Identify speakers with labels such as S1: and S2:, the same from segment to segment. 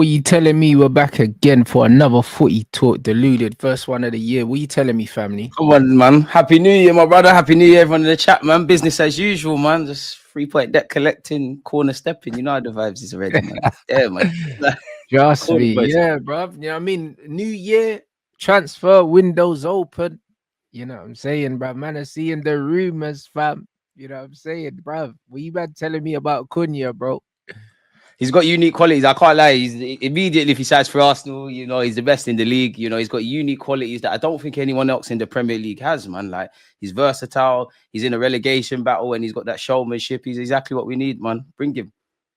S1: what you telling me? We're back again for another footy talk. Deluded, first one of the year. What you telling me, family?
S2: Come on, man. Happy New Year, my brother. Happy New Year, everyone in the chat, man. Business as usual, man. Just 3-point debt collecting, corner stepping. You know how the vibes is already, man. Yeah, man.
S1: Just
S2: Corner
S1: me,
S2: boys.
S1: yeah, bruv. You know what I mean? New year, transfer windows open. You know what I'm saying, bruv? Man, I'm seeing the rumors, fam. You know what I'm saying, bruv? What you been telling me about Cunha, bro?
S2: He's got unique qualities. I can't lie. He's immediately, if he signs for Arsenal, you know, he's the best in the league. You know, he's got unique qualities that I don't think anyone else in the Premier League has, man. Like, he's versatile. He's in a relegation battle and he's got that showmanship. He's exactly what we need, man. Bring him.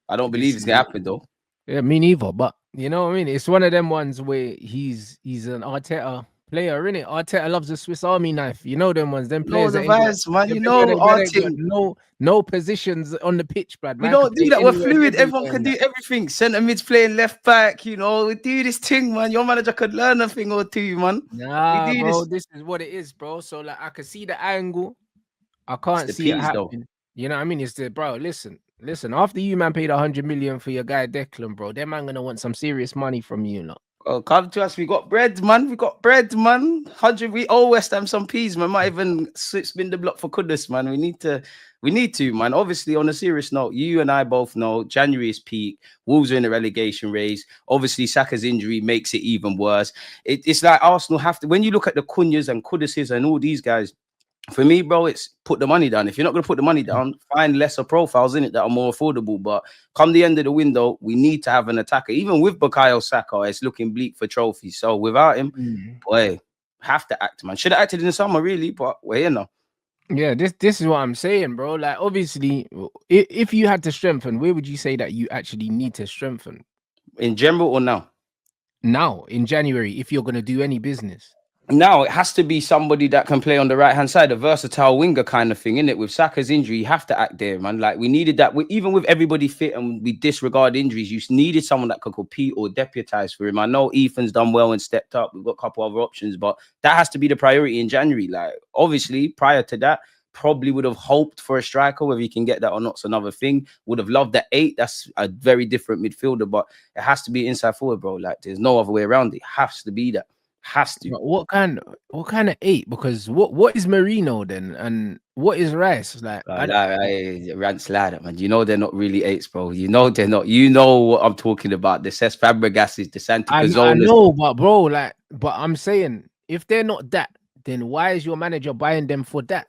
S2: I don't believe it's going to happen, though.
S1: Yeah, me neither. But you know what I mean? It's one of them ones where he's an Arteta player, innit? Arteta loves the Swiss Army knife. You know them ones, them players.
S2: The vibes, man. You know,
S1: Arteta. No positions on the pitch, blood.
S2: We don't do that. We're fluid. Everyone can do everything. Centre mid's playing left back. You know, we do this thing, man. Your manager could learn a thing or two, man.
S1: Nah, bro. This is what it is, bro. So like, I can see the angle. I can't see it happening. Though. You know what I mean? It's the bro. Listen. After you man paid 100 million for your guy Declan, bro, them man gonna want some serious money from you, lot.
S2: Oh, come to us. We got bread, man. 100. We owe West Ham some peas, man. Might even spin the block for Kudus, man. We need to, man. Obviously, on a serious note, you and I both know January is peak. Wolves are in the relegation race. Obviously, Saka's injury makes it even worse. It's like Arsenal have to, when you look at the Cunhas and Kuduses and all these guys, for me, bro, it's put the money down. If you're not going to put the money down, find lesser profiles in it that are more affordable. But come the end of the window, we need to have an attacker. Even with Bukayo Saka, it's looking bleak for trophies. So without him, boy, have to act, man. Should have acted in the summer, really, but we're here now.
S1: Yeah, this is what I'm saying, bro. Like, obviously, if you had to strengthen, where would you say that you actually need to strengthen?
S2: In general or now?
S1: Now, in January, if you're going to do any business.
S2: Now it has to be somebody that can play on the right hand side, a versatile winger kind of thing, innit? With Saka's injury, you have to act there, man. Like, we needed that. Even with everybody fit and we disregard injuries, you needed someone that could compete or deputize for him. I know Ethan's done well and stepped up. We've got a couple other options, but that has to be the priority in January. Like, obviously, prior to that, probably would have hoped for a striker. Whether you can get that or not's another thing. Would have loved that 8. That's a very different midfielder, but it has to be inside forward, bro. Like, there's no other way around it. It has to be that. Has to.
S1: What kind of 8? Because what is Marino then, and what is Rice? Like,
S2: rants like that, man. You know they're not really 8s, bro. You know they're not. You know what I'm talking about. The Cesc Fabregases, the Santi Cazorlas.
S1: I know, but bro, but I'm saying if they're not that, then why is your manager buying them for that?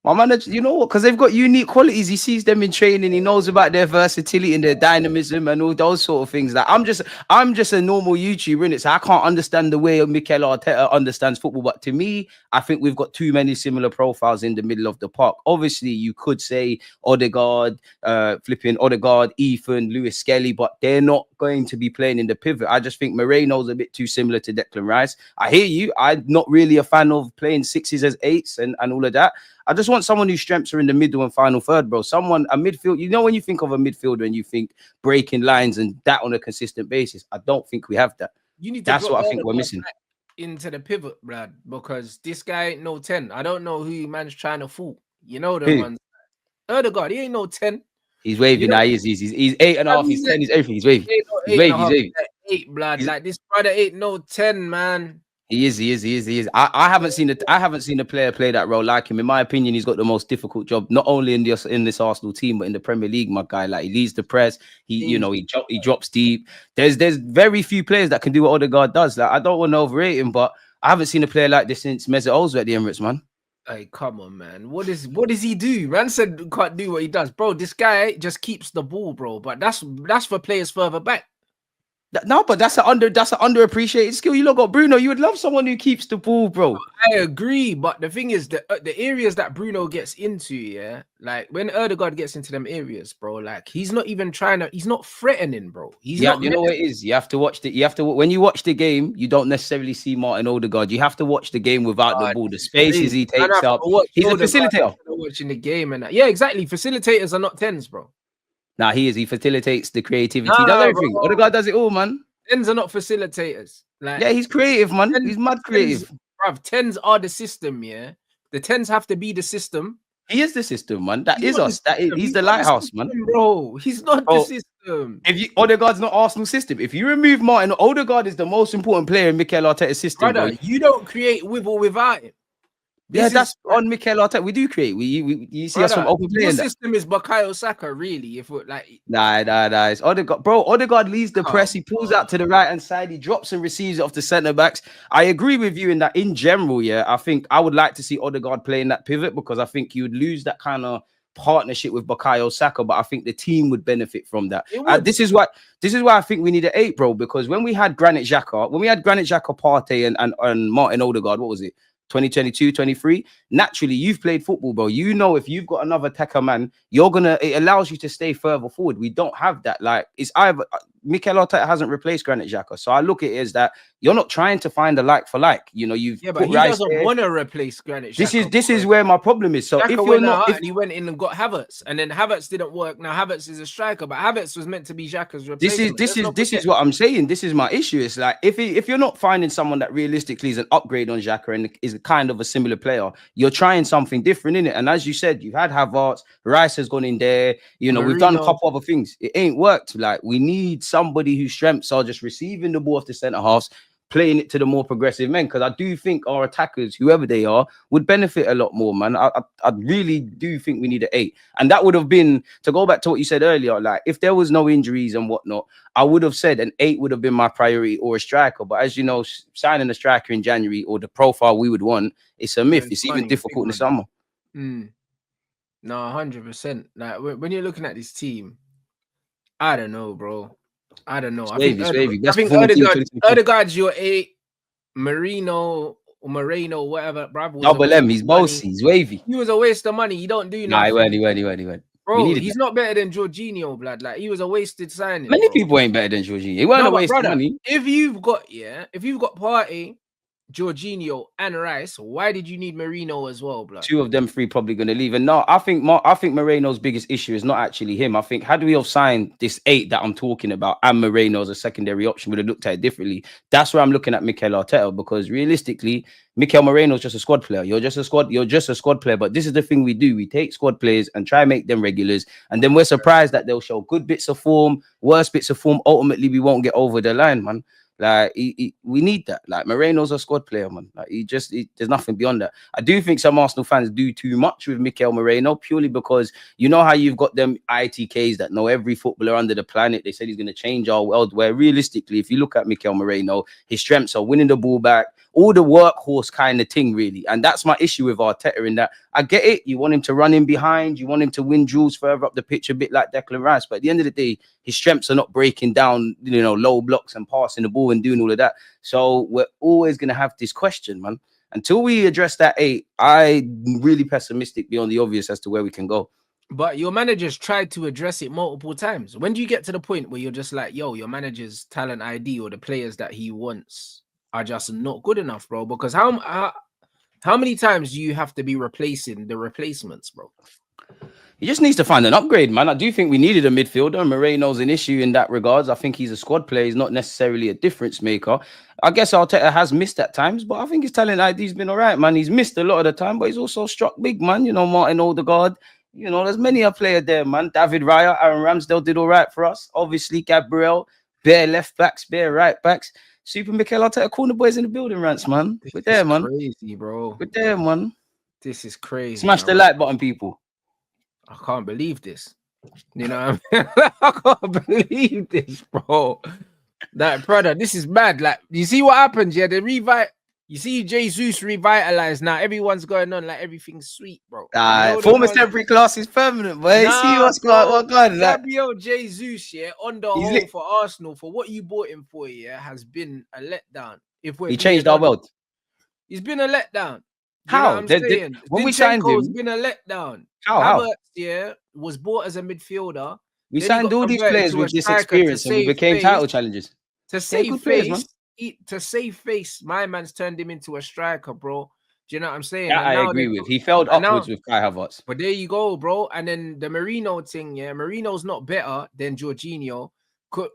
S2: My manager, you know what? Because they've got unique qualities. He sees them in training. He knows about their versatility and their dynamism and all those sort of things. Like, I'm just a normal YouTuber, innit? So I can't understand the way Mikel Arteta understands football. But to me, I think we've got too many similar profiles in the middle of the park. Obviously, you could say Odegaard, Odegaard, Ethan, Lewis Skelly, but they're not going to be playing in the pivot. I just think Moreno's a bit too similar to Declan Rice. I hear you. I'm not really a fan of playing 6s as 8s and all of that. I just want someone whose strengths are in the middle and final third, bro. A midfield. You know, when you think of a midfielder and you think breaking lines and that on a consistent basis, I don't think we have that. That's what I think we're missing.
S1: Into the pivot, Brad, because this guy ain't no 10. I don't know who man's trying to fool. You know the ones. Odegaard, he ain't no 10.
S2: He's waving now. He's 8.5. He's 10. He's everything. He's waving. He's waving.
S1: 8, blood. Like, this brother ain't no 10, man.
S2: He is. I haven't seen a player play that role like him. In my opinion, he's got the most difficult job, not only in this Arsenal team, but in the Premier League. My guy, like, he leads the press. He drops deep. There's very few players that can do what Odegaard does. Like, I don't want to overrate him, but I haven't seen a player like this since Mesut Ozil at the Emirates, man.
S1: Hey, come on, man. What does he do? Man said can't do what he does, bro. This guy just keeps the ball, bro. But that's for players further back.
S2: No, but that's an underappreciated skill. You look at Bruno. You would love someone who keeps the ball, bro.
S1: I agree, but the thing is, the areas that Bruno gets into, yeah, like when Odegaard gets into them areas, bro, like he's not even he's not threatening, bro.
S2: You know what it is. You have to watch when you watch the game, you don't necessarily see Martin Odegaard. You have to watch the game without the ball. The spaces he takes up. He's a facilitator.
S1: Watching the game and yeah, exactly. Facilitators are not 10s, bro.
S2: Nah, he is. He facilitates the creativity. He does everything. Odegaard does it all, man.
S1: 10s are not facilitators. Like,
S2: yeah, he's creative, man. He's mad creative.
S1: 10s are the system, yeah. The 10s have to be the system.
S2: He is the system, man. That is us. He's the lighthouse, man.
S1: Bro, he's not the system.
S2: If you Odegaard's not Arsenal system, if you remove Martin, Odegaard is the most important player in Mikel Arteta's system.
S1: Brother,
S2: bro.
S1: You don't create with or without him.
S2: That's on Mikel Arteta. We do create. You see us from open play.
S1: Your system is Bukayo Saka, really. If we're like,
S2: nah. It's Odegaard, bro. Odegaard leads the press. He pulls out to the right hand side. He drops and receives it off the centre backs. I agree with you in that. In general, yeah, I think I would like to see Odegaard playing that pivot because I think you would lose that kind of partnership with Bukayo Saka, but I think the team would benefit from that. This is why I think we need an 8, bro. Because when we had Granit Xhaka, Partey, and Martin Odegaard, what was it? 2022, 23. Naturally, you've played football, bro. You know, if you've got another attacker man, it allows you to stay further forward. We don't have that. Like, it's either Mikel Arteta hasn't replaced Granit Xhaka. So I look at it as that you're not trying to find a like for like. You know,
S1: but he doesn't want to replace Granit Xhaka.
S2: This is where my problem is. So
S1: Xhaka if you're not, and he went in and got Havertz, and then Havertz didn't work. Now Havertz is a striker, but Havertz was meant to be Xhaka's replacement.
S2: This is what I'm saying. This is my issue. It's like if you're not finding someone that realistically is an upgrade on Xhaka and is kind of a similar player, you're trying something different in it. And as you said, you've had Havertz, Rice has gone in there. You know, we've done a couple other things. It ain't worked. Like, we need somebody whose strengths are just receiving the ball off the centre halves, playing it to the more progressive men, because I do think our attackers, whoever they are, would benefit a lot more, man. I really do think we need an 8. And that would have been, to go back to what you said earlier, like, if there was no injuries and whatnot, I would have said an 8 would have been my priority, or a striker. But as you know, signing a striker in January, or the profile we would want, it's a myth. It's even difficult in the summer.
S1: No, 100%. Like, when you're looking at this team, I don't know, bro. I don't know. I think Odegaard's your 8. Moreno, whatever, bro.
S2: Double M, he's bossy, he's wavy.
S1: He was a waste of money. He don't do nothing.
S2: Nah, he went.
S1: Bro, he's not better than Jorginho, blood. Like, he was a wasted signing.
S2: Many people ain't better than Jorginho. He wasn't a waste of money.
S1: If you've got Partey, Jorginho, and Rice, why did you need Moreno as well, blood?
S2: 2 of them 3 probably going to leave. And no, I think Moreno's biggest issue is not actually him. I think had we have signed this 8 that I'm talking about and Moreno as a secondary option, would have looked at it differently. That's where I'm looking at Mikel Arteta, because realistically, Mikel Moreno's just a squad player. You're just a squad player. But this is the thing we do. We take squad players and try and make them regulars. And then we're surprised that they'll show good bits of form, worse bits of form. Ultimately, we won't get over the line, man. Like, we need that. Like, Moreno's a squad player, man. Like, there's nothing beyond that. I do think some Arsenal fans do too much with Mikel Moreno, purely because you know how you've got them ITKs that know every footballer under the planet. They said he's going to change our world. Where realistically, if you look at Mikel Moreno, his strengths are winning the ball back, all the workhorse kind of thing, really. And that's my issue with Arteta, in that I get it. You want him to run in behind. You want him to win duels further up the pitch, a bit like Declan Rice. But at the end of the day, his strengths are not breaking down, low blocks and passing the ball and doing all of that. So we're always going to have this question, man. Until we address that 8, I'm really pessimistic beyond the obvious as to where we can go.
S1: But your manager's tried to address it multiple times. When do you get to the point where you're just like, yo, your manager's talent ID or the players that he wants are just not good enough, bro? Because how many times do you have to be replacing the replacements, bro?
S2: He just needs to find an upgrade, man. I do think we needed a midfielder. Moreno's an issue in that regards. I think he's a squad player. He's not necessarily a difference maker. I guess Arteta has missed at times, but I think his talent ID's been all right, man. He's missed a lot of the time, but he's also struck big, man. Martin Odegaard. There's many a player there, man. David Raya, Aaron Ramsdale did all right for us. Obviously, Gabriel, bare left backs, bare right backs. Super Mikel Arteta, corner boys in the building, Rants, man. We're there, man.
S1: Crazy, bro.
S2: We're there, man.
S1: This is crazy.
S2: Smash the like button, people.
S1: I can't believe this. You know what I mean? I can't believe this, bro. That, brother, this is mad. Like, you see what happens? Yeah, you see Jesus revitalized now. Everyone's going on like everything's sweet, bro.
S2: Former temporary class is permanent, boy. See what's going on.
S1: Gabriel Jesus, yeah, on the whole for Arsenal, for what you bought him for, yeah, has been a letdown.
S2: He changed our world.
S1: He's been a letdown.
S2: How? When we signed him,
S1: it's been a letdown.
S2: How?
S1: Havertz, yeah, was bought as a midfielder.
S2: We signed all these players with this experience and we became title challengers.
S1: To save face, my man's turned him into a striker, bro. Do you know what I'm saying?
S2: Yeah, I agree with. He failed upwards with Kai Havertz.
S1: But there you go, bro. And then the Moreno thing, yeah, Moreno's not better than Jorginho.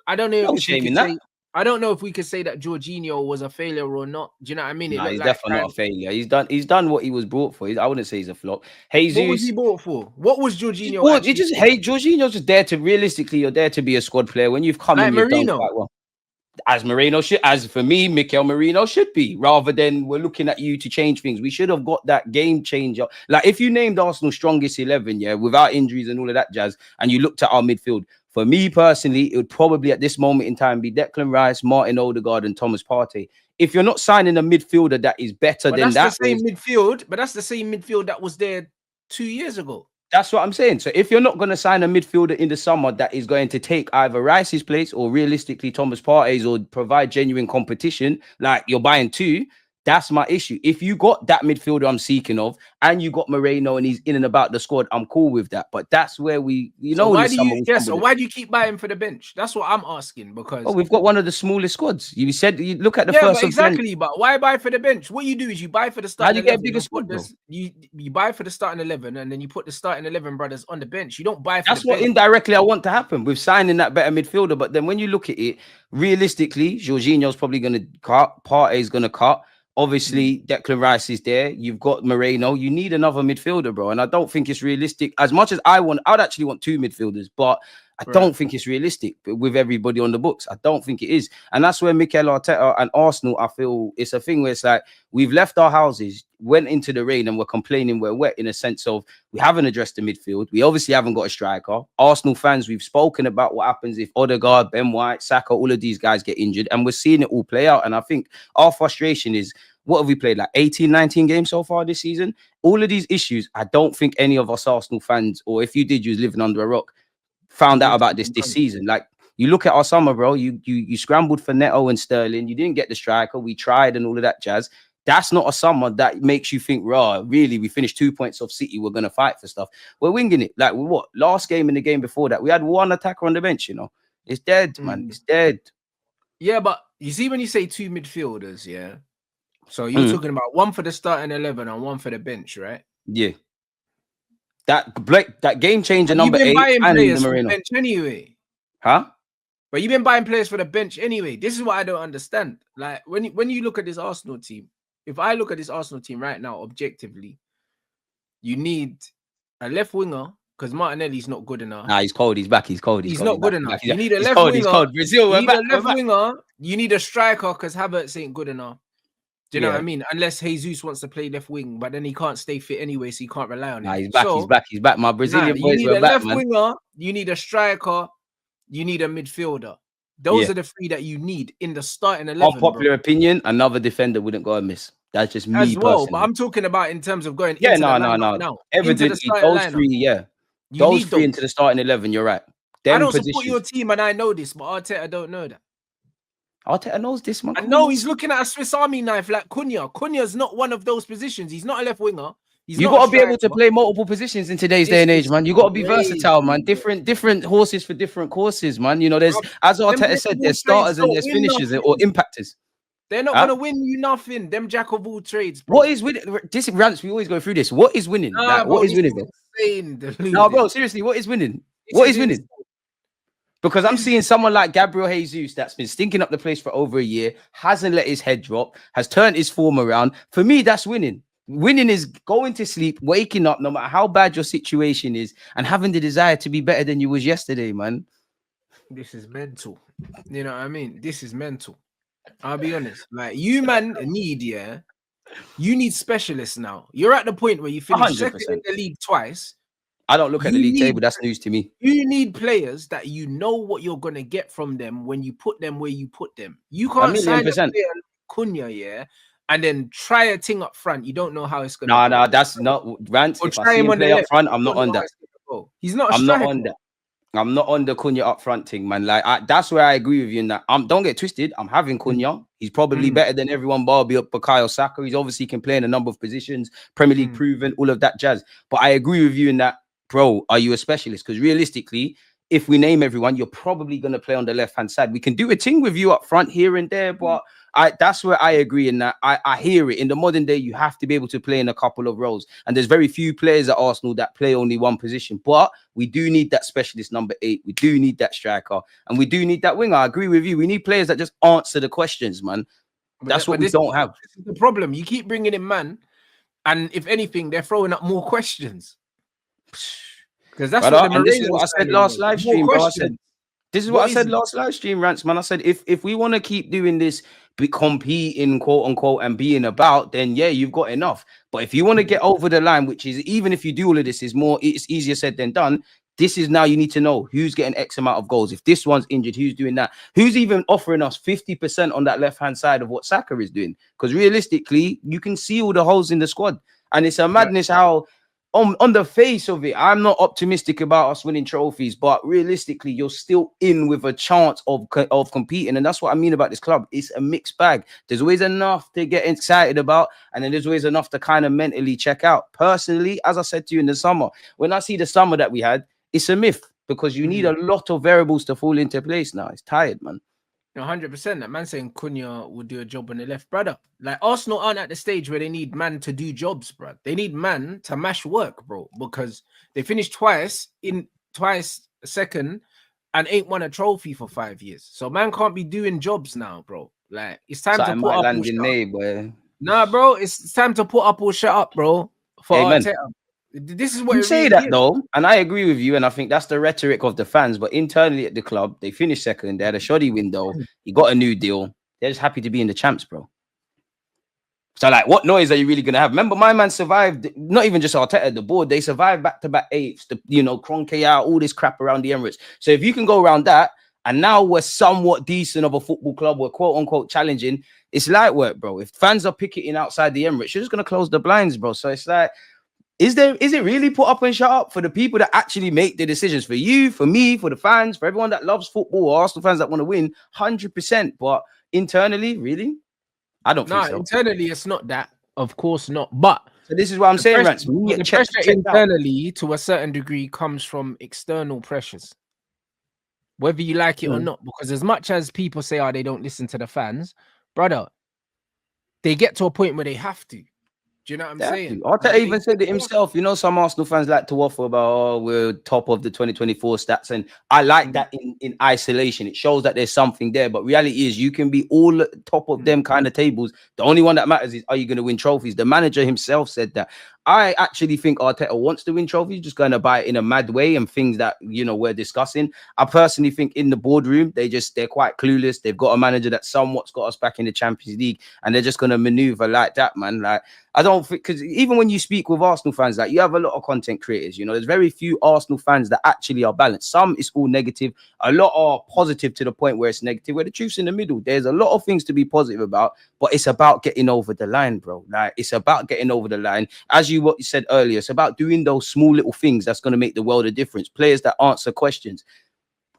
S1: I don't know.
S2: No shame in that.
S1: I don't know if we could say that Jorginho was a failure or not. Do you know what I mean?
S2: Nah, he's definitely not a failure. He's done what he was brought for. I wouldn't say he's a flop. Jesus,
S1: what was he bought for? What was Jorginho?
S2: Jorginho's just there to realistically, you're there to be a squad player. When you've come in, you've done quite well. As for me, Mikel Merino should be, rather than we're looking at you to change things. We should have got that game changer. Like if you named Arsenal's strongest 11, yeah, without injuries and all of that jazz, and you looked at our midfield, for me personally, it would probably at this moment in time be Declan Rice, Martin Odegaard, and Thomas Partey. If you're not signing a midfielder that is better than that,
S1: that's the same midfield. But that's the same midfield that was there 2 years ago.
S2: That's what I'm saying. So if you're not going to sign a midfielder in the summer that is going to take either Rice's place or realistically Thomas Partey's or provide genuine competition, like you're buying two, that's my issue. If you got that midfielder I'm seeking of, and you got Moreno and he's in and about the squad, I'm cool with that. But that's where why
S1: do you keep buying for the bench? That's what I'm asking, because
S2: we've got one of the smallest squads. You said you look at the first.
S1: Exactly, but why buy for the bench? What you do is you buy for the starting.
S2: How do you get a bigger squad?
S1: You buy for the starting 11, and then you put the starting 11 brothers on the bench. You don't buy for
S2: that's what bench. Indirectly I want to happen with signing that better midfielder. But then when you look at it realistically, Jorginho's probably going to cut. Partey's going to cut. Obviously, Declan Rice is there. You've got Moreno. You need another midfielder, bro. And I don't think it's realistic. As much as I'd actually want two midfielders, but I don't think it's realistic with everybody on the books. I don't think it is. And that's where Mikel Arteta and Arsenal, I feel it's a thing where it's like we've left our houses, went into the rain, and we're complaining we're wet in a sense of we haven't addressed the midfield. We obviously haven't got a striker. Arsenal fans, we've spoken about what happens if Odegaard, Ben White, Saka, all of these guys get injured, and we're seeing it all play out. And I think our frustration is, what have we played? Like 18, 19 games so far this season? All of these issues, I don't think any of us Arsenal fans, or if you did, you was living under a rock, found out about this season. Like you look at our summer, bro, you scrambled for Neto and Sterling. You didn't get the striker. We tried and all of that jazz. That's not a summer that makes you think, raw, really, we finished 2 points off City. We're going to fight for stuff. We're winging it. Like what? Last game and the game before that, we had one attacker on the bench, It's dead, man. It's dead.
S1: Yeah, but you see when you say two midfielders, yeah? So you're talking about one for the starting 11 and one for the bench, right?
S2: Yeah. That game changer number 8 and the Moreno.
S1: Bench anyway.
S2: Huh?
S1: But you've been buying players for the bench anyway. This is what I don't understand. Like when you look at this Arsenal team, if I look at this Arsenal team right now, objectively, you need a left winger because Martinelli's not good enough.
S2: Nah, he's cold. He's back. He's cold.
S1: He's not good enough. You need a left winger. He's cold. Brazil, you need a left winger. You need a striker because Havertz ain't good enough. Do you know what I mean? Unless Jesus wants to play left wing, but then he can't stay fit anyway, so you can't rely on him.
S2: Nah, he's back. He's back. My Brazilian boys were back, man. You need a left winger.
S1: You need a striker. You need a midfielder. Those are the three that you need in the starting 11.
S2: Unpopular opinion, another defender wouldn't go amiss. That's just me
S1: as well.
S2: Personally.
S1: But I'm talking about in terms of going.
S2: No. Evidently, those three, those three into the starting 11. You're right.
S1: I don't support your team, and I know this, but Arteta don't know that.
S2: Arteta knows this, man.
S1: I know he's looking at a Swiss Army knife like Cunha. Cunha's not one of those positions. He's not a left winger.
S2: You got to be able to play multiple positions in today's day and age, man. You got to be versatile, man. Different horses for different courses, man. There's, as Arteta said, there's starters and there's finishers or impactors.
S1: They're not going to win you nothing. Them jack of all trades, bro.
S2: What is winning? This rants, we always go through this. What is winning? What is winning, bro? No, bro, seriously, what is winning? What is winning? Because I'm seeing someone like Gabriel Jesus that's been stinking up the place for over a year, hasn't let his head drop, has turned his form around. For me, that's winning. Winning is going to sleep, waking up, no matter how bad your situation is, and having the desire to be better than you was yesterday, man.
S1: This is mental. You know what I mean? This is mental. I'll be honest. Like, you, man, you need specialists now. You're at the point where you finished 2nd in the league twice.
S2: I don't look at the league table. That's news to me.
S1: You need players that you know what you're going to get from them when you put them where you put them. You can't sign a player like Cunha, and then try a thing up front. You don't know how it's going to go.
S2: No, that's not Rant. If I see him play up front, I'm not on that.
S1: He's not
S2: I'm not on that. I'm not on the Cunha up front thing, man. Like, that's where I agree with you in that. Don't get twisted. I'm having Cunha. He's probably better than everyone, Barbie up Bukayo Saka. He's obviously can play in a number of positions, Premier League proven, all of that jazz. But I agree with you in that, bro, are you a specialist? Because realistically, if we name everyone, you're probably going to play on the left-hand side. We can do a thing with you up front here and there, but that's where I agree in that. I hear it. In the modern day, you have to be able to play in a couple of roles. And there's very few players at Arsenal that play only one position. But we do need that specialist number 8. We do need that striker. And we do need that winger. I agree with you. We need players that just answer the questions, man. That's what we don't have.
S1: This is the problem. You keep bringing in man. And if anything, they're throwing up more questions. Because that's what
S2: this is what I said last live stream, bro. I said, this is what I said last live stream, Rants, man. I said, if we want to keep doing this, be competing, quote unquote, and being about, then yeah, you've got enough. But if you want to get over the line, which is, even if you do all of this, it's easier said than done. This is now you need to know who's getting X amount of goals. If this one's injured, who's doing that? Who's even offering us 50% on that left-hand side of what Saka is doing? Because realistically, you can see all the holes in the squad. And it's a madness how, on the face of it, I'm not optimistic about us winning trophies, but realistically, you're still in with a chance of competing. And that's what I mean about this club. It's a mixed bag. There's always enough to get excited about, and then there's always enough to kind of mentally check out. Personally, as I said to you in the summer, when I see the summer that we had, it's a myth because you need a lot of variables to fall into place now. It's tired, man.
S1: 100%. That man saying Cunha would do a job on the left, brother. Like, Arsenal aren't at the stage where they need man to do jobs, bro. They need man to mash work, bro, because they finished twice second and ain't won a trophy for 5 years. So man can't be doing jobs now, bro. Like, it's time to put up or shut up. Nah, bro, it's time to put up or shut up, bro. For Arteta. This is what
S2: you say that though, and I agree with you, and I think that's the rhetoric of the fans. But internally at the club, they finished second. They had a shoddy window. He got a new deal. They're just happy to be in the champs, bro. So, like, what noise are you really gonna have? Remember, my man survived. Not even just Arteta, the board. They survived back-to-back eighths. Kroenke out, all this crap around the Emirates. So if you can go around that, and now we're somewhat decent of a football club, we're quote unquote challenging. It's light work, bro. If fans are picketing outside the Emirates, you're just gonna close the blinds, bro. So it's like. Is it really put up and shut up for the people that actually make the decisions? For you, for me, for the fans, for everyone that loves football, Arsenal fans that want to win, 100%. But internally, really? I don't think so.
S1: Internally, it's not that. Of course not. But
S2: so this is what I'm saying, Rants.
S1: The pressure internally, to a certain degree, comes from external pressures. Whether you like it or not. Because as much as people say, they don't listen to the fans, brother, they get to a point where they have to. Do you know what I'm saying?
S2: Arteta even said it himself. You know, some Arsenal fans like to waffle about, we're top of the 2024 stats. And I like that in isolation. It shows that there's something there. But reality is you can be all top of them kind of tables. The only one that matters is, are you going to win trophies? The manager himself said that. I actually think Arteta wants to win trophies, just going to buy it in a mad way and things that, we're discussing. I personally think in the boardroom, they're quite clueless. They've got a manager that somewhat's got us back in the Champions League, and they're just going to maneuver like that, man. Like, I don't think, because even when you speak with Arsenal fans, like, you have a lot of content creators, there's very few Arsenal fans that actually are balanced. Some it's all negative. A lot are positive to the point where it's negative, where the truth's in the middle. There's a lot of things to be positive about, but it's about getting over the line, bro. Like, it's about getting over the line. As what you said earlier, it's about doing those small little things that's going to make the world a difference. Players that answer questions.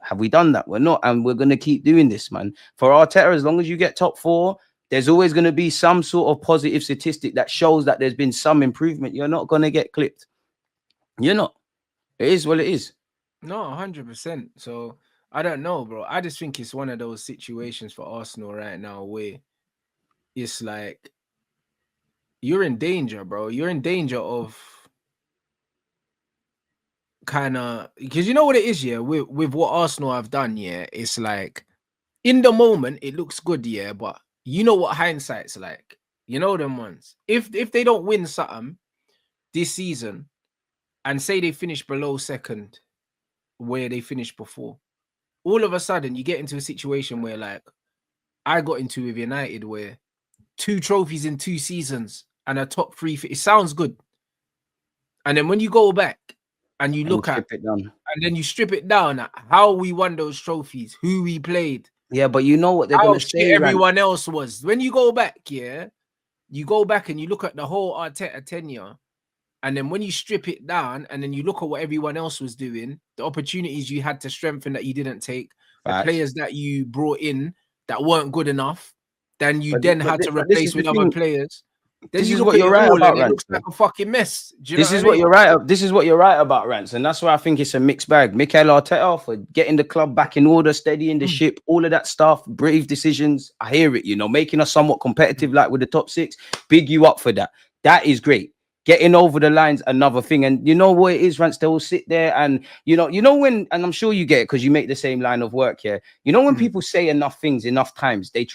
S2: Have we done that? We're not, and we're going to keep doing this, man. For Arteta, as long as you get top 4, there's always going to be some sort of positive statistic that shows that there's been some improvement. You're not going to get clipped. You're not. It is what it is.
S1: No, 100%. So I don't know, bro. I just think it's one of those situations for Arsenal right now where it's like, you're in danger, bro. You're in danger of kind of, because you know what it is, yeah, with what Arsenal have done, yeah, it's like in the moment it looks good, yeah, but you know what hindsight's like. You know them ones. If they don't win something this season and say they finish below second where they finished before, all of a sudden you get into a situation where, like, I got into with United, where 2 trophies in 2 seasons and a top 3. It sounds good. And then when you go back and you look at it down, and then you strip it down at how we won those trophies, who we played.
S2: Yeah, but you know what they're going to say.
S1: Everyone else was. When you go back, yeah, you go back and you look at the whole Arteta tenure, and then when you strip it down and then you look at what everyone else was doing, the opportunities you had to strengthen that you didn't take, the players that you brought in that weren't good enough, then you had to replace with other players. Then
S2: This
S1: you
S2: is
S1: look
S2: what
S1: at
S2: you're
S1: it
S2: right
S1: all
S2: about,
S1: and it looks like
S2: Rance.
S1: a fucking mess. Do you
S2: This
S1: know
S2: is
S1: what I
S2: what
S1: mean?
S2: you're right. This is what you're right about, Rance, and that's why I think it's a mixed bag. Mikel Arteta for getting the club back in order, steadying the ship, all of that stuff, brave decisions. I hear it, you know, making us somewhat competitive, like with the top 6. Big you up for that. That is great. Getting over the line's another thing, and you know what it is, Rance. They will sit there and you know when, and I'm sure you get it because you make the same line of work here. You know when people say enough things enough times, they